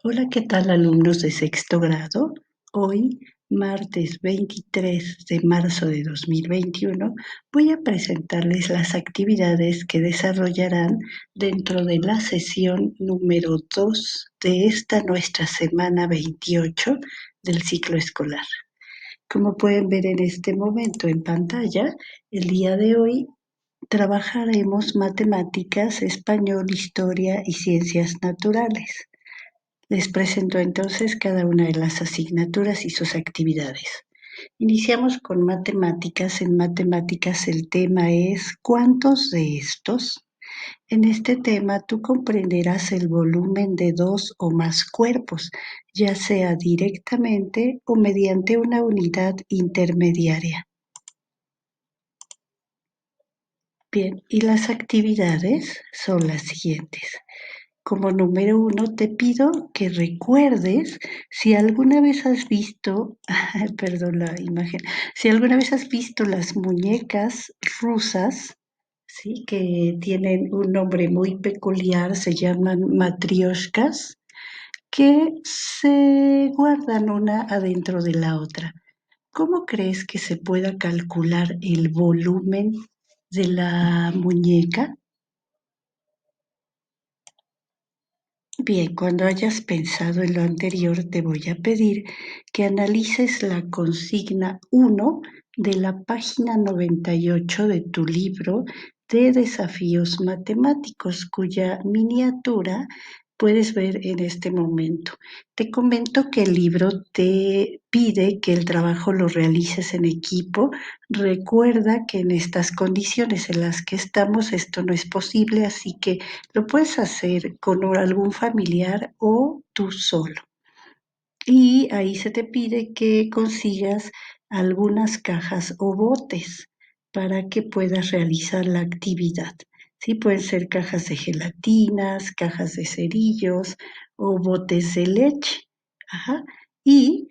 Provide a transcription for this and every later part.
Hola, ¿qué tal alumnos de sexto grado? Hoy, martes 23 de marzo de 2021, voy a presentarles las actividades que desarrollarán dentro de la sesión número 2 de esta nuestra semana 28 del ciclo escolar. Como pueden ver en este momento en pantalla, el día de hoy trabajaremos matemáticas, español, historia y ciencias naturales. Les presento entonces cada una de las asignaturas y sus actividades. Iniciamos con matemáticas. En matemáticas el tema es ¿cuántos de estos? En este tema tú comprenderás el volumen de dos o más cuerpos, ya sea directamente o mediante una unidad intermediaria. Bien, y las actividades son las siguientes. Como número 1, te pido que recuerdes si alguna vez has visto, perdón la imagen, si alguna vez has visto las muñecas rusas, ¿sí? Que tienen un nombre muy peculiar, se llaman matrioshkas, que se guardan una adentro de la otra. ¿Cómo crees que se pueda calcular el volumen de la muñeca? Bien, cuando hayas pensado en lo anterior, te voy a pedir que analices la consigna 1 de la página 98 de tu libro de desafíos matemáticos, cuya miniatura puedes ver en este momento. Te comento que el libro te pide que el trabajo lo realices en equipo. Recuerda que en estas condiciones en las que estamos esto no es posible, así que lo puedes hacer con algún familiar o tú solo. Y ahí se te pide que consigas algunas cajas o botes para que puedas realizar la actividad. Sí, pueden ser cajas de gelatinas, cajas de cerillos o botes de leche. Ajá. Y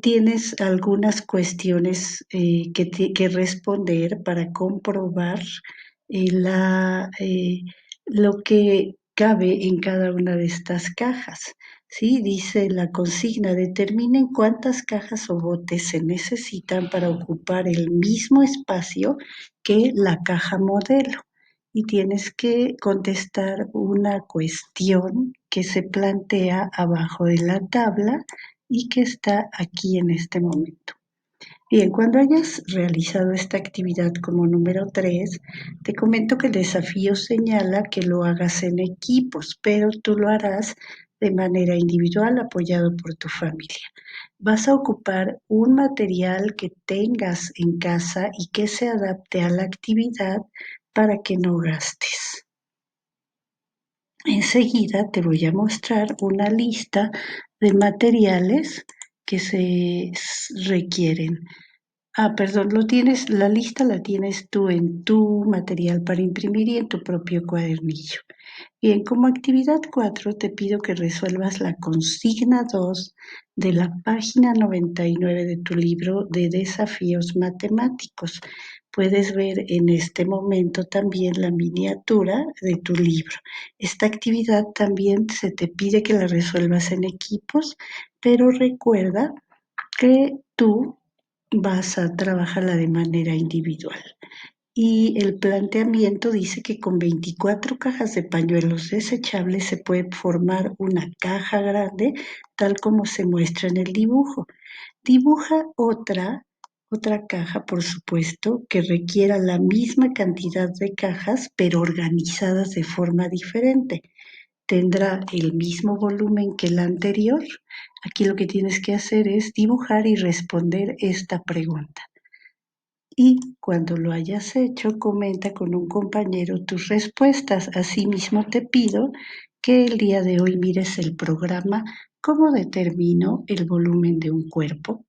tienes algunas cuestiones que responder para comprobar lo que cabe en cada una de estas cajas. ¿Sí? Dice la consigna, determinen cuántas cajas o botes se necesitan para ocupar el mismo espacio que la caja modelo. Y tienes que contestar una cuestión que se plantea abajo de la tabla y que está aquí en este momento. Bien, cuando hayas realizado esta actividad como número 3, te comento que el desafío señala que lo hagas en equipos, pero tú lo harás de manera individual apoyado por tu familia. Vas a ocupar un material que tengas en casa y que se adapte a la actividad para que no gastes. Enseguida te voy a mostrar una lista de materiales que se requieren. Perdón, la lista la tienes tú en tu material para imprimir y en tu propio cuadernillo. Bien, como actividad 4 te pido que resuelvas la consigna 2 de la página 99 de tu libro de desafíos matemáticos. Puedes ver en este momento también la miniatura de tu libro. Esta actividad también se te pide que la resuelvas en equipos, pero recuerda que tú vas a trabajarla de manera individual. Y el planteamiento dice que con 24 cajas de pañuelos desechables se puede formar una caja grande, tal como se muestra en el dibujo. Dibuja otra caja, por supuesto, que requiera la misma cantidad de cajas, pero organizadas de forma diferente. Tendrá el mismo volumen que la anterior. Aquí lo que tienes que hacer es dibujar y responder esta pregunta. Y cuando lo hayas hecho, comenta con un compañero tus respuestas. Asimismo, te pido que el día de hoy mires el programa ¿Cómo determino el volumen de un cuerpo?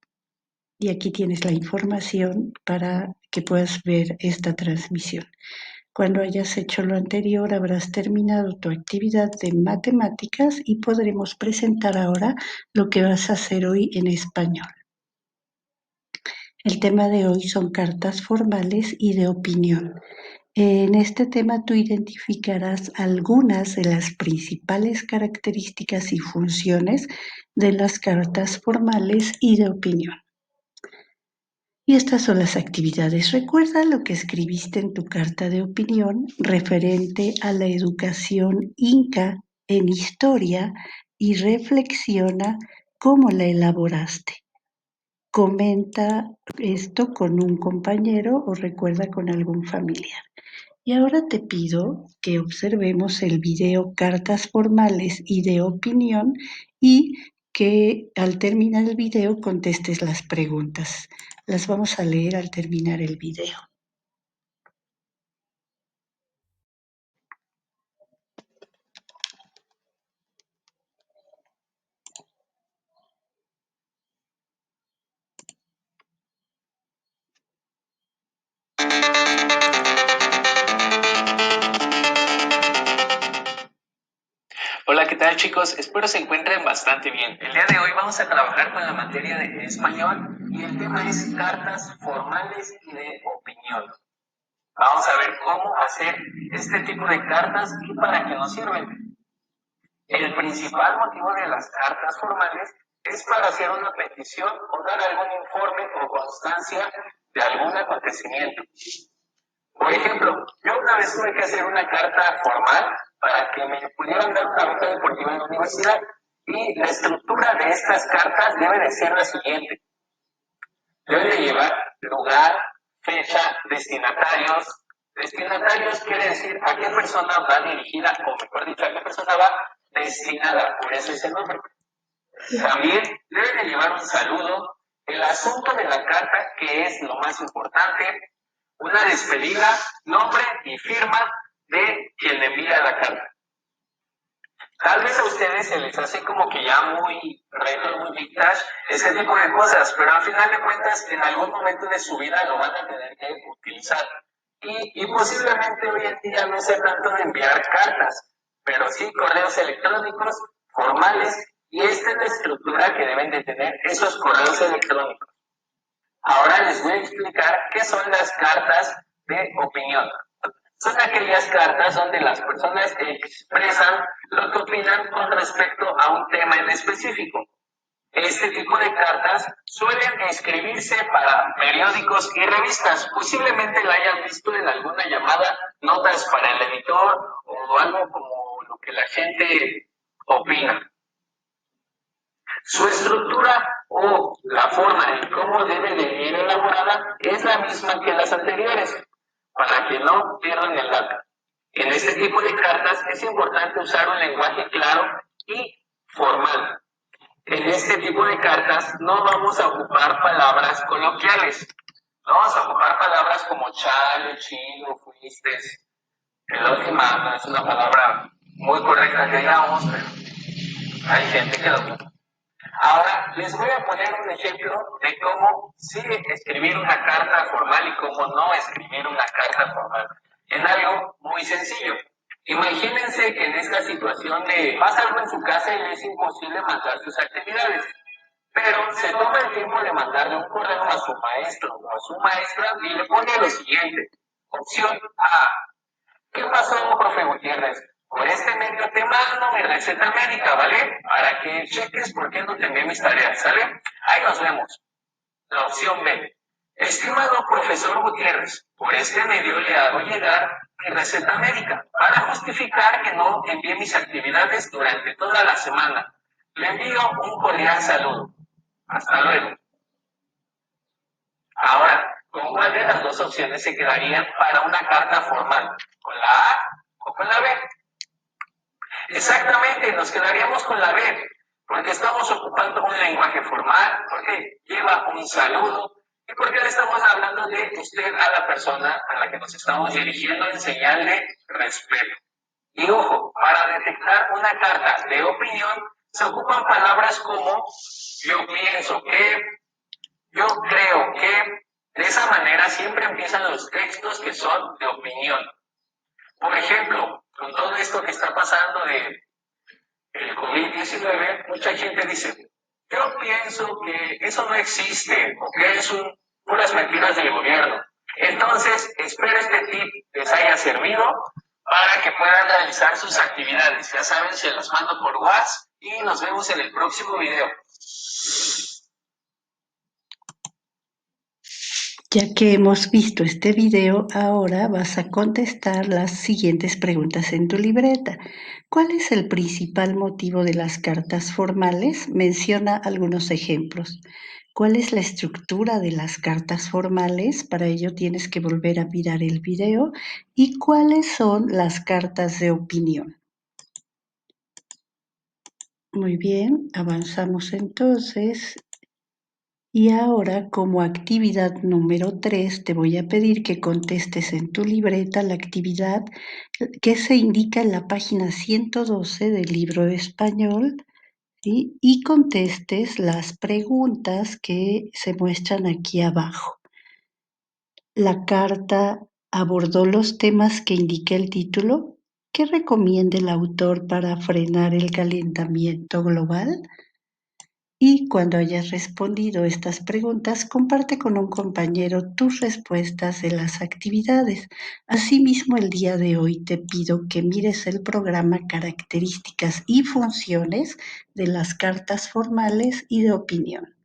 Y aquí tienes la información para que puedas ver esta transmisión. Cuando hayas hecho lo anterior, habrás terminado tu actividad de matemáticas y podremos presentar ahora lo que vas a hacer hoy en español. El tema de hoy son cartas formales y de opinión. En este tema tú identificarás algunas de las principales características y funciones de las cartas formales y de opinión. Y estas son las actividades. Recuerda lo que escribiste en tu carta de opinión referente a la educación inca en historia y reflexiona cómo la elaboraste. Comenta esto con un compañero o recuerda con algún familiar. Y ahora te pido que observemos el video Cartas Formales y de Opinión y que al terminar el video contestes las preguntas. Las vamos a leer al terminar el video. Hola, ¿qué tal chicos? Espero se encuentren bastante bien. El día de hoy vamos a trabajar con la materia de español y el tema es cartas formales y de opinión. Vamos a ver cómo hacer este tipo de cartas y para qué nos sirven. El principal motivo de las cartas formales es para hacer una petición o dar algún informe o constancia de algún acontecimiento. Por ejemplo, yo una vez tuve que hacer una carta formal para que me pudieran dar una beca deportiva en la universidad y la estructura de estas cartas debe de ser la siguiente. Debe de llevar lugar, fecha, destinatarios. Destinatarios quiere decir a qué persona va dirigida, o mejor dicho, a qué persona va destinada, por eso es el nombre. También debe de llevar un saludo, el asunto de la carta, que es lo más importante, una despedida, nombre y firma de quien le envía la carta. Tal vez a ustedes se les hace como que ya muy retro, muy vintage, ese tipo de cosas, pero al final de cuentas en algún momento de su vida lo van a tener que utilizar. Y posiblemente hoy en día no sea tanto de enviar cartas, pero sí correos electrónicos formales, y esta es la estructura que deben de tener esos correos electrónicos. Ahora les voy a explicar qué son las cartas de opinión. Son aquellas cartas donde las personas expresan lo que opinan con respecto a un tema en específico. Este tipo de cartas suelen escribirse para periódicos y revistas. Posiblemente la hayan visto en alguna llamada, notas para el editor o algo como lo que la gente opina. Su estructura o la forma en cómo debe de ir elaborada es la misma que las anteriores, para que no pierdan el dato. En este tipo de cartas es importante usar un lenguaje claro y formal. En este tipo de cartas no vamos a ocupar palabras coloquiales. No vamos a ocupar palabras como chale, chido, fuiste. El última es una palabra muy correcta que digamos, pero hay gente que lo ocupa. Ahora les voy a poner un ejemplo de cómo sí escribir una carta formal y cómo no escribir una carta formal. En algo muy sencillo. Imagínense que en esta situación de pasa algo en su casa y le es imposible mandar sus actividades, pero se toma el tiempo de mandarle un correo a su maestro o a su maestra y le pone lo siguiente. Opción A. ¿Qué pasó, profe Gutiérrez? Por este medio te mando mi receta médica, ¿vale? Para que cheques por qué no te envié mis tareas, ¿sale? Ahí nos vemos. La opción B. Estimado profesor Gutiérrez, por este medio le hago llegar mi receta médica para justificar que no envié mis actividades durante toda la semana. Le envío un cordial saludo. Hasta luego. Ahora, ¿con cuál de las dos opciones se quedarían para una carta formal? ¿Con la A o con la B? Exactamente, nos quedaríamos con la B, porque estamos ocupando un lenguaje formal, porque lleva un saludo y porque le estamos hablando de usted a la persona a la que nos estamos dirigiendo en señal de respeto. Y ojo, para detectar una carta de opinión se ocupan palabras como yo pienso que, yo creo que. De esa manera siempre empiezan los textos que son de opinión. Por ejemplo, con todo esto que está pasando de el COVID-19, mucha gente dice, yo pienso que eso no existe o que puras mentiras del gobierno. Entonces, espero este tip les haya servido para que puedan realizar sus actividades. Ya saben, se las mando por WhatsApp y nos vemos en el próximo video. Ya que hemos visto este video, ahora vas a contestar las siguientes preguntas en tu libreta. ¿Cuál es el principal motivo de las cartas formales? Menciona algunos ejemplos. ¿Cuál es la estructura de las cartas formales? Para ello tienes que volver a mirar el video. ¿Y cuáles son las cartas de opinión? Muy bien, avanzamos entonces. Y ahora, como actividad número 3, te voy a pedir que contestes en tu libreta la actividad que se indica en la página 112 del libro de español, ¿sí? Y contestes las preguntas que se muestran aquí abajo. La carta abordó los temas que indica el título. ¿Qué recomienda el autor para frenar el calentamiento global? Y cuando hayas respondido estas preguntas, comparte con un compañero tus respuestas de las actividades. Asimismo, el día de hoy te pido que mires el programa Características y funciones de las cartas formales y de opinión.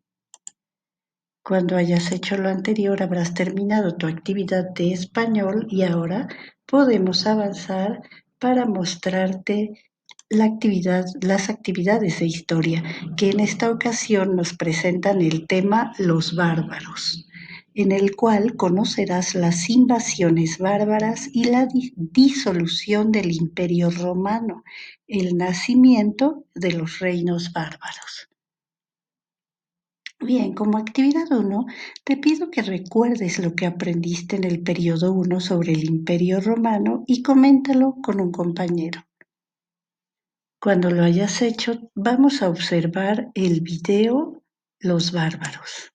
Cuando hayas hecho lo anterior, habrás terminado tu actividad de español y ahora podemos avanzar para mostrarte las actividades de historia, que en esta ocasión nos presentan el tema Los bárbaros, en el cual conocerás las invasiones bárbaras y la disolución del Imperio Romano, el nacimiento de los reinos bárbaros. Bien, como actividad 1, te pido que recuerdes lo que aprendiste en el periodo 1 sobre el Imperio Romano y coméntalo con un compañero. Cuando lo hayas hecho, vamos a observar el video Los bárbaros.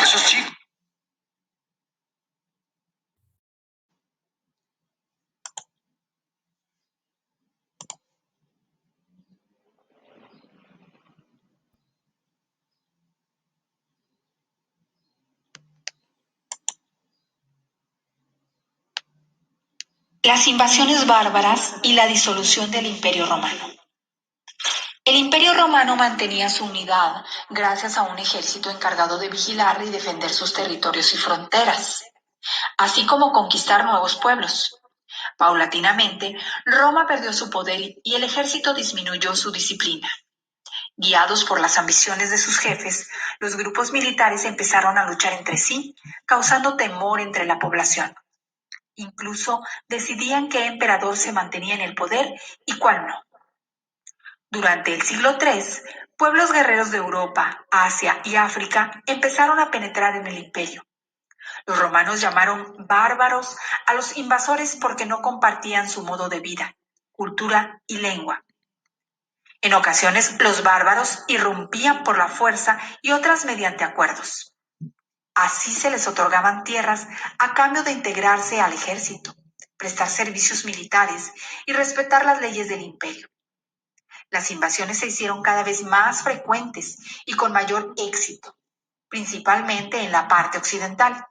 Esos chicos. Las invasiones bárbaras y la disolución del Imperio Romano. El Imperio Romano mantenía su unidad gracias a un ejército encargado de vigilar y defender sus territorios y fronteras, así como conquistar nuevos pueblos. Paulatinamente, Roma perdió su poder y el ejército disminuyó su disciplina. Guiados por las ambiciones de sus jefes, los grupos militares empezaron a luchar entre sí, causando temor entre la población. Incluso decidían qué emperador se mantenía en el poder y cuál no. Durante el siglo III, pueblos guerreros de Europa, Asia y África empezaron a penetrar en el imperio. Los romanos llamaron bárbaros a los invasores porque no compartían su modo de vida, cultura y lengua. En ocasiones, los bárbaros irrumpían por la fuerza y otras mediante acuerdos. Así se les otorgaban tierras a cambio de integrarse al ejército, prestar servicios militares y respetar las leyes del imperio. Las invasiones se hicieron cada vez más frecuentes y con mayor éxito, principalmente en la parte occidental.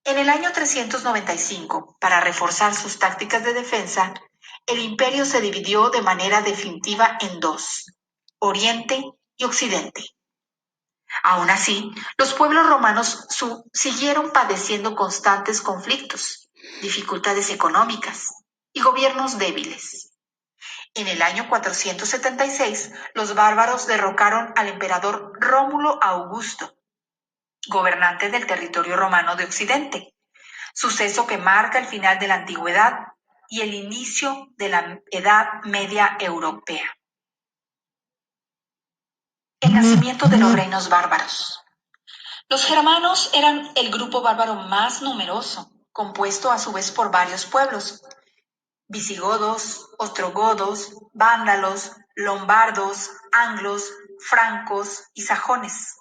En el año 395, para reforzar sus tácticas de defensa, el imperio se dividió de manera definitiva en dos, Oriente y Occidente. Aún así, los pueblos romanos siguieron padeciendo constantes conflictos, dificultades económicas y gobiernos débiles. En el año 476, los bárbaros derrocaron al emperador Rómulo Augusto, gobernante del territorio romano de Occidente, suceso que marca el final de la antigüedad y el inicio de la Edad Media Europea. El nacimiento de los reinos bárbaros. Los germanos eran el grupo bárbaro más numeroso, compuesto a su vez por varios pueblos: visigodos, ostrogodos, vándalos, lombardos, anglos, francos y sajones.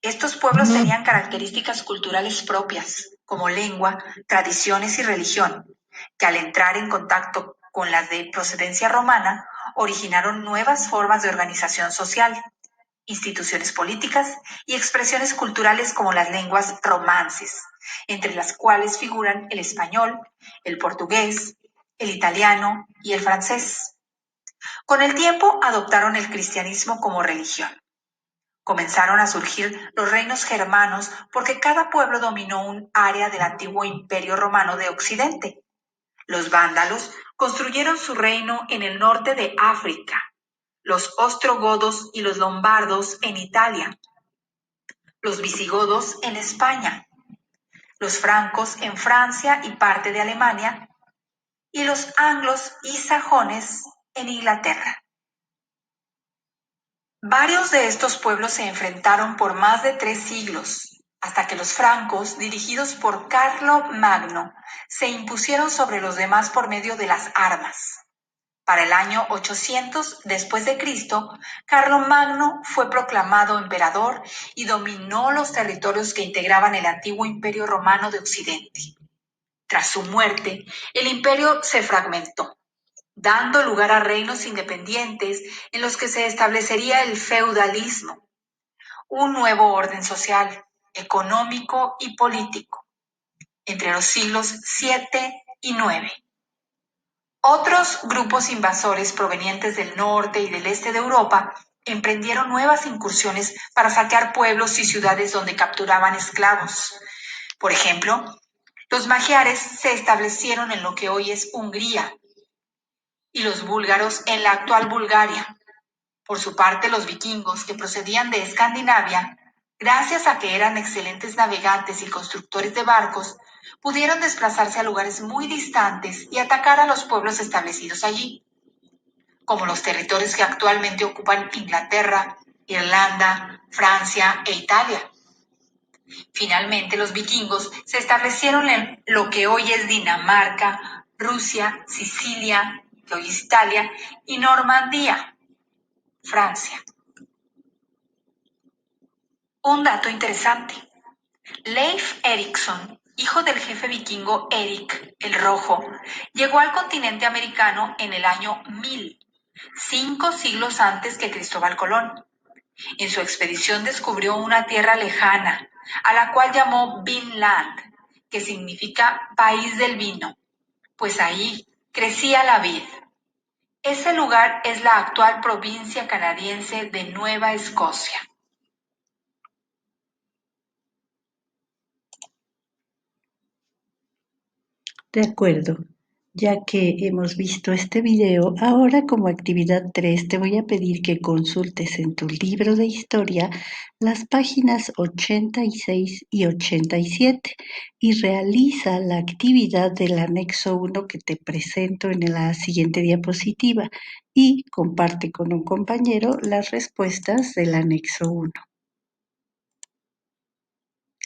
Estos pueblos tenían características culturales propias, como lengua, tradiciones y religión, que al entrar en contacto con las de procedencia romana, originaron nuevas formas de organización social, instituciones políticas y expresiones culturales como las lenguas romances, entre las cuales figuran el español, el portugués, el italiano y el francés. Con el tiempo adoptaron el cristianismo como religión. Comenzaron a surgir los reinos germanos porque cada pueblo dominó un área del antiguo imperio romano de Occidente. Los vándalos construyeron su reino en el norte de África, los ostrogodos y los lombardos en Italia, los visigodos en España, los francos en Francia y parte de Alemania, y los anglos y sajones en Inglaterra. Varios de estos pueblos se enfrentaron por más de 3 siglos, hasta que los francos, dirigidos por Carlo Magno, se impusieron sobre los demás por medio de las armas. Para el año 800 después de Cristo, Carlo Magno fue proclamado emperador y dominó los territorios que integraban el antiguo Imperio Romano de Occidente. Tras su muerte, el imperio se fragmentó, dando lugar a reinos independientes en los que se establecería el feudalismo, un nuevo orden social, económico y político, entre los siglos VII y IX. Otros grupos invasores provenientes del norte y del este de Europa emprendieron nuevas incursiones para saquear pueblos y ciudades donde capturaban esclavos. Por ejemplo, los magiares se establecieron en lo que hoy es Hungría y los búlgaros en la actual Bulgaria. Por su parte, los vikingos, que procedían de Escandinavia, gracias a que eran excelentes navegantes y constructores de barcos, pudieron desplazarse a lugares muy distantes y atacar a los pueblos establecidos allí, como los territorios que actualmente ocupan Inglaterra, Irlanda, Francia e Italia. Finalmente, los vikingos se establecieron en lo que hoy es Dinamarca, Rusia, Sicilia, que hoy es Italia, y Normandía, Francia. Un dato interesante. Leif Erikson, hijo del jefe vikingo Erik el Rojo, llegó al continente americano en el año 1000, 5 siglos antes que Cristóbal Colón. En su expedición descubrió una tierra lejana, a la cual llamó Vinland, que significa país del vino, pues ahí crecía la vid. Ese lugar es la actual provincia canadiense de Nueva Escocia. De acuerdo, ya que hemos visto este video, ahora como actividad 3 te voy a pedir que consultes en tu libro de historia las páginas 86 y 87 y realiza la actividad del anexo 1 que te presento en la siguiente diapositiva y comparte con un compañero las respuestas del anexo 1.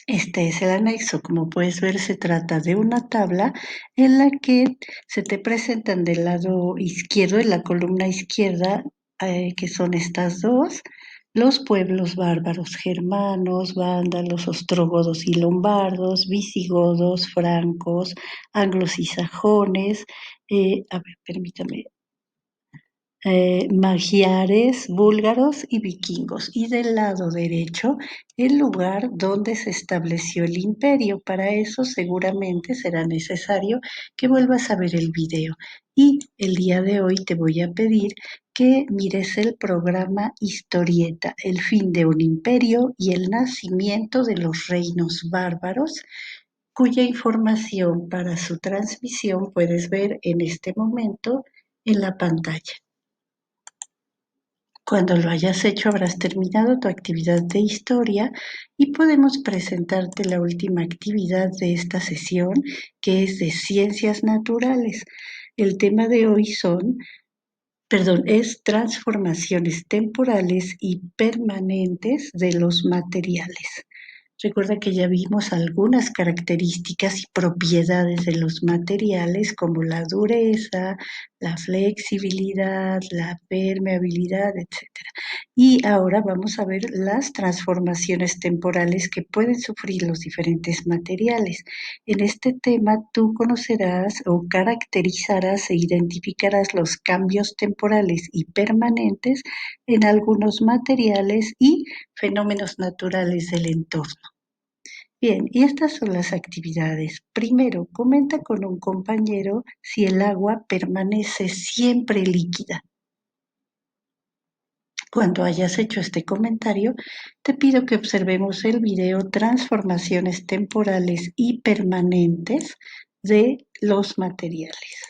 Este es el anexo. Como puedes ver, se trata de una tabla en la que se te presentan del lado izquierdo, en la columna izquierda, que son estas dos, los pueblos bárbaros germanos, vándalos, ostrogodos y lombardos, visigodos, francos, anglos y sajones. A ver, permítame, magiares, búlgaros y vikingos. Y del lado derecho, el lugar donde se estableció el imperio. Para eso seguramente será necesario que vuelvas a ver el video. Y el día de hoy te voy a pedir que mires el programa Historieta, el fin de un imperio y el nacimiento de los reinos bárbaros, cuya información para su transmisión puedes ver en este momento en la pantalla. Cuando lo hayas hecho habrás terminado tu actividad de historia y podemos presentarte la última actividad de esta sesión, que es de ciencias naturales. El tema de hoy es transformaciones temporales y permanentes de los materiales. Recuerda que ya vimos algunas características y propiedades de los materiales como la dureza, la flexibilidad, la permeabilidad, etcétera. Y ahora vamos a ver las transformaciones temporales que pueden sufrir los diferentes materiales. En este tema tú conocerás o caracterizarás e identificarás los cambios temporales y permanentes en algunos materiales y fenómenos naturales del entorno. Bien, y estas son las actividades. Primero, comenta con un compañero si el agua permanece siempre líquida. Cuando hayas hecho este comentario, te pido que observemos el video Transformaciones temporales y permanentes de los materiales.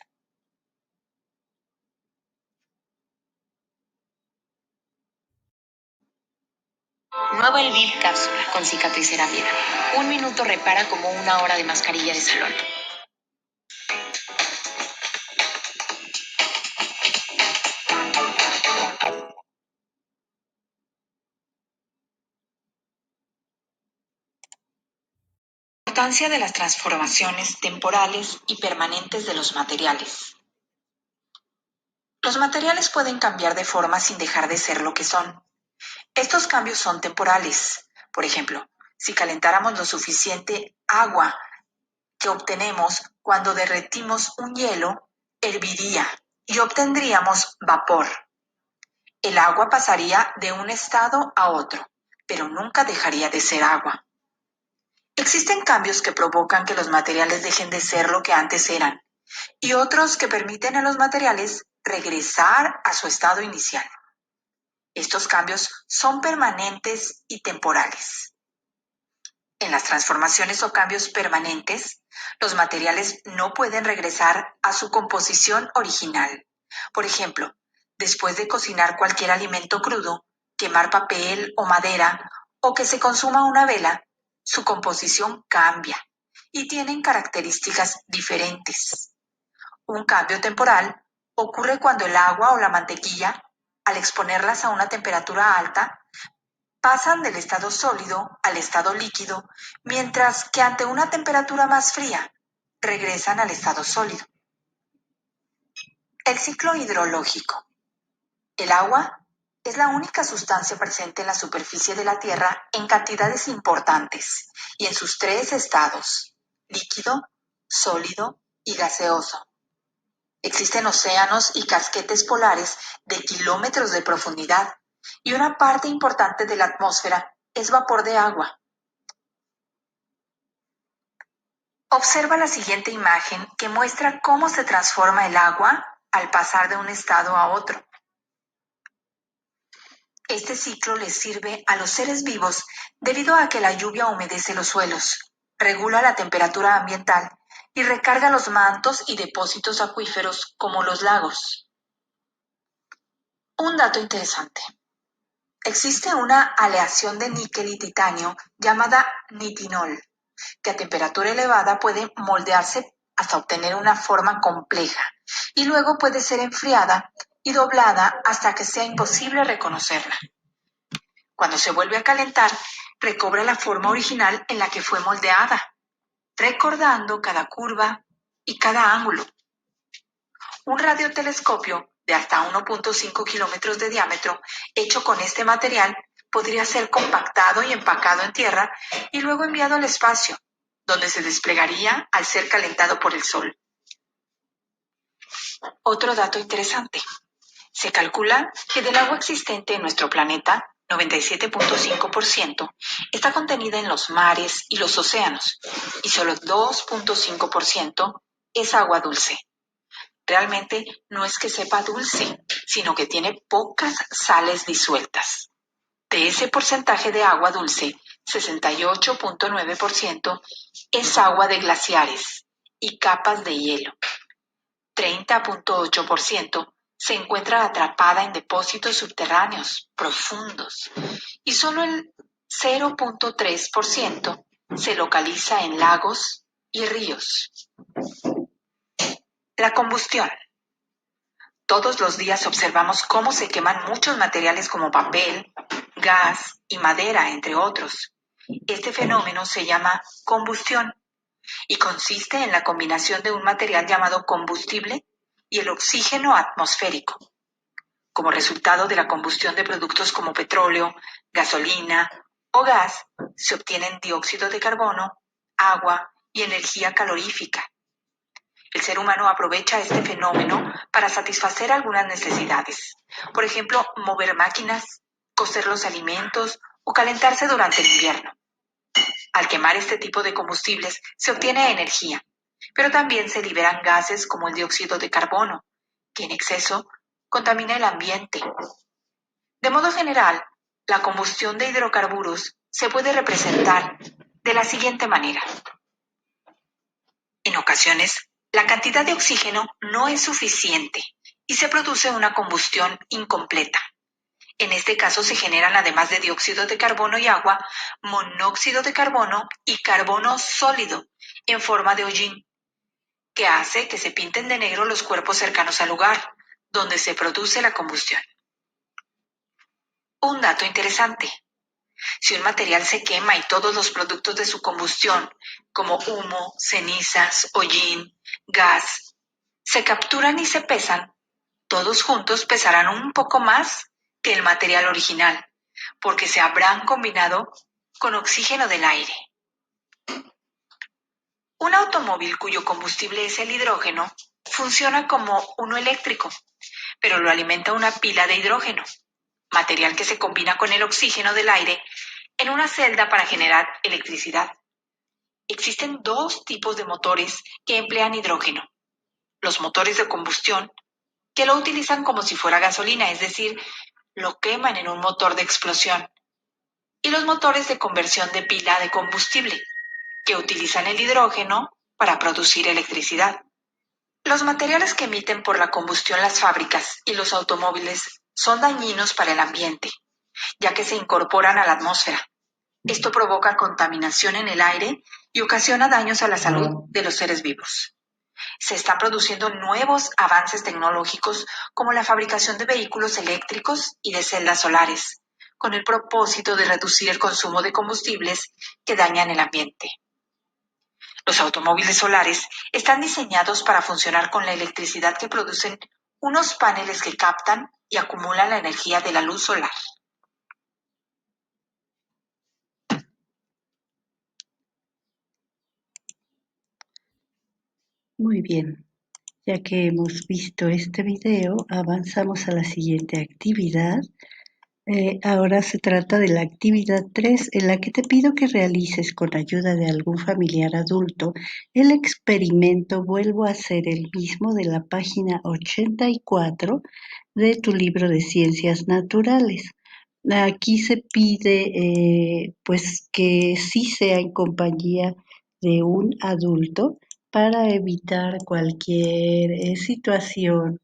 Nuevo Elviv cápsula con cicatriz rápida. 1 minuto repara como 1 hora de mascarilla de salón. Importancia de las transformaciones temporales y permanentes de los materiales. Los materiales pueden cambiar de forma sin dejar de ser lo que son. Estos cambios son temporales. Por ejemplo, si calentáramos lo suficiente agua que obtenemos cuando derretimos un hielo, herviría y obtendríamos vapor. El agua pasaría de un estado a otro, pero nunca dejaría de ser agua. Existen cambios que provocan que los materiales dejen de ser lo que antes eran y otros que permiten a los materiales regresar a su estado inicial. Estos cambios son permanentes y temporales. En las transformaciones o cambios permanentes, los materiales no pueden regresar a su composición original. Por ejemplo, después de cocinar cualquier alimento crudo, quemar papel o madera o que se consuma una vela, su composición cambia y tienen características diferentes. Un cambio temporal ocurre cuando el agua o la mantequilla, al exponerlas a una temperatura alta, pasan del estado sólido al estado líquido, mientras que ante una temperatura más fría, regresan al estado sólido. El ciclo hidrológico. El agua es la única sustancia presente en la superficie de la Tierra en cantidades importantes y en sus 3 estados: líquido, sólido y gaseoso. Existen océanos y casquetes polares de kilómetros de profundidad y una parte importante de la atmósfera es vapor de agua. Observa la siguiente imagen que muestra cómo se transforma el agua al pasar de un estado a otro. Este ciclo les sirve a los seres vivos debido a que la lluvia humedece los suelos, regula la temperatura ambiental y recarga los mantos y depósitos acuíferos como los lagos. Un dato interesante. Existe una aleación de níquel y titanio llamada nitinol, que a temperatura elevada puede moldearse hasta obtener una forma compleja y luego puede ser enfriada y doblada hasta que sea imposible reconocerla. Cuando se vuelve a calentar, recobra la forma original en la que fue moldeada, recordando cada curva y cada ángulo. Un radiotelescopio de hasta 1.5 kilómetros de diámetro, hecho con este material, podría ser compactado y empacado en tierra y luego enviado al espacio, donde se desplegaría al ser calentado por el sol. Otro dato interesante. Se calcula que del agua existente en nuestro planeta, 97.5% está contenida en los mares y los océanos, y solo 2.5% es agua dulce. Realmente no es que sepa dulce, sino que tiene pocas sales disueltas. De ese porcentaje de agua dulce, 68.9% es agua de glaciares y capas de hielo. 30.8% se encuentra atrapada en depósitos subterráneos profundos y solo el 0.3% se localiza en lagos y ríos. La combustión. Todos los días observamos cómo se queman muchos materiales como papel, gas y madera, entre otros. Este fenómeno se llama combustión y consiste en la combinación de un material llamado combustible y el oxígeno atmosférico. Como resultado de la combustión de productos como petróleo, gasolina o gas, se obtienen dióxido de carbono, agua y energía calorífica. El ser humano aprovecha este fenómeno para satisfacer algunas necesidades. Por ejemplo, mover máquinas, cocer los alimentos o calentarse durante el invierno. Al quemar este tipo de combustibles se obtiene energía, pero también se liberan gases como el dióxido de carbono, que en exceso contamina el ambiente. De modo general, la combustión de hidrocarburos se puede representar de la siguiente manera. En ocasiones, la cantidad de oxígeno no es suficiente y se produce una combustión incompleta. En este caso se generan, además de dióxido de carbono y agua, monóxido de carbono y carbono sólido en forma de hollín, que hace que se pinten de negro los cuerpos cercanos al lugar donde se produce la combustión. Un dato interesante. Si un material se quema y todos los productos de su combustión, como humo, cenizas, hollín, gas, se capturan y se pesan, todos juntos pesarán un poco más que el material original, porque se habrán combinado con oxígeno del aire. Un automóvil cuyo combustible es el hidrógeno funciona como uno eléctrico, pero lo alimenta una pila de hidrógeno, material que se combina con el oxígeno del aire en una celda para generar electricidad. Existen dos tipos de motores que emplean hidrógeno. Los motores de combustión, que lo utilizan como si fuera gasolina, es decir, lo queman en un motor de explosión. Y los motores de conversión de pila de combustible, que utilizan el hidrógeno para producir electricidad. Los materiales que emiten por la combustión las fábricas y los automóviles son dañinos para el ambiente, ya que se incorporan a la atmósfera. Esto provoca contaminación en el aire y ocasiona daños a la salud de los seres vivos. Se están produciendo nuevos avances tecnológicos como la fabricación de vehículos eléctricos y de celdas solares, con el propósito de reducir el consumo de combustibles que dañan el ambiente. Los automóviles solares están diseñados para funcionar con la electricidad que producen unos paneles que captan y acumulan la energía de la luz solar. Muy bien, ya que hemos visto este video, avanzamos a la siguiente actividad. Ahora se trata de la actividad 3, en la que te pido que realices con ayuda de algún familiar adulto el experimento Vuelvo a ser el mismo de la página 84 de tu libro de Ciencias Naturales. Aquí se pide pues que sí sea en compañía de un adulto para evitar cualquier situación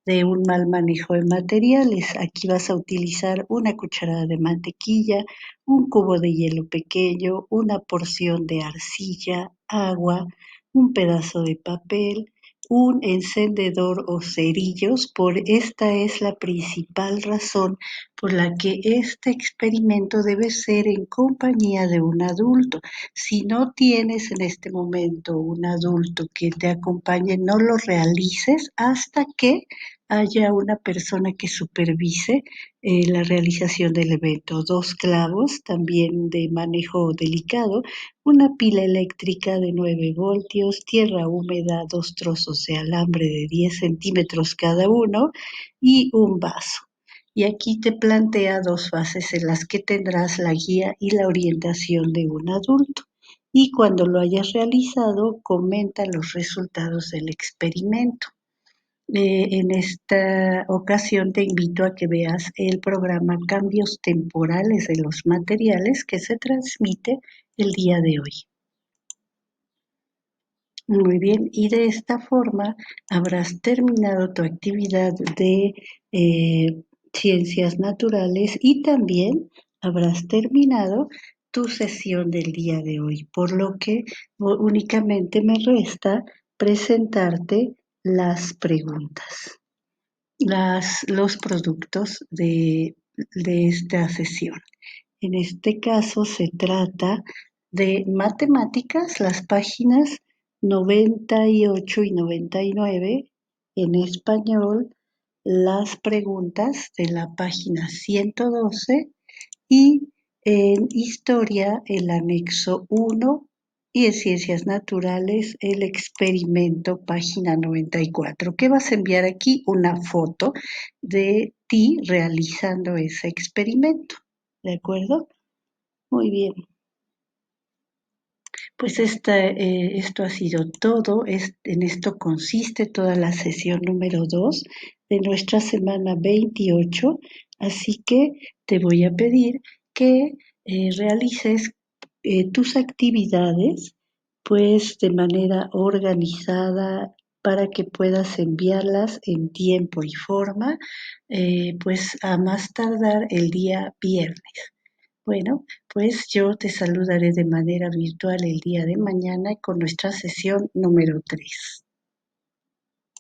de un mal manejo de materiales. Aquí vas a utilizar una cucharada de mantequilla, un cubo de hielo pequeño, una porción de arcilla, agua, un pedazo de papel, un encendedor o cerillos. Por esta es la principal razón por la que este experimento debe ser en compañía de un adulto. Si no tienes en este momento un adulto que te acompañe, no lo realices hasta que haya una persona que supervise la realización del evento. 2 clavos, también de manejo delicado, una pila eléctrica de 9 voltios, tierra húmeda, 2 trozos de alambre de 10 centímetros cada uno y un vaso. Y aquí te plantea 2 fases en las que tendrás la guía y la orientación de un adulto. Y cuando lo hayas realizado, comenta los resultados del experimento. En esta ocasión te invito a que veas el programa Cambios Temporales de los Materiales que se transmite el día de hoy. Muy bien, y de esta forma habrás terminado tu actividad de ciencias naturales y también habrás terminado tu sesión del día de hoy, por lo que únicamente me resta presentarte las preguntas, los productos de esta sesión. En este caso se trata de matemáticas, las páginas 98 y 99, en español, las preguntas de la página 112 y en historia el anexo 1 y en ciencias naturales el experimento página 94. ¿Qué vas a enviar aquí? Una foto de ti realizando ese experimento. ¿De acuerdo? Muy bien. Pues esto ha sido todo. En esto consiste toda la sesión número 2 de nuestra semana 28. Así que te voy a pedir que realices tus actividades pues de manera organizada para que puedas enviarlas en tiempo y forma, pues a más tardar el día viernes. Bueno, pues yo te saludaré de manera virtual el día de mañana con nuestra sesión número 3.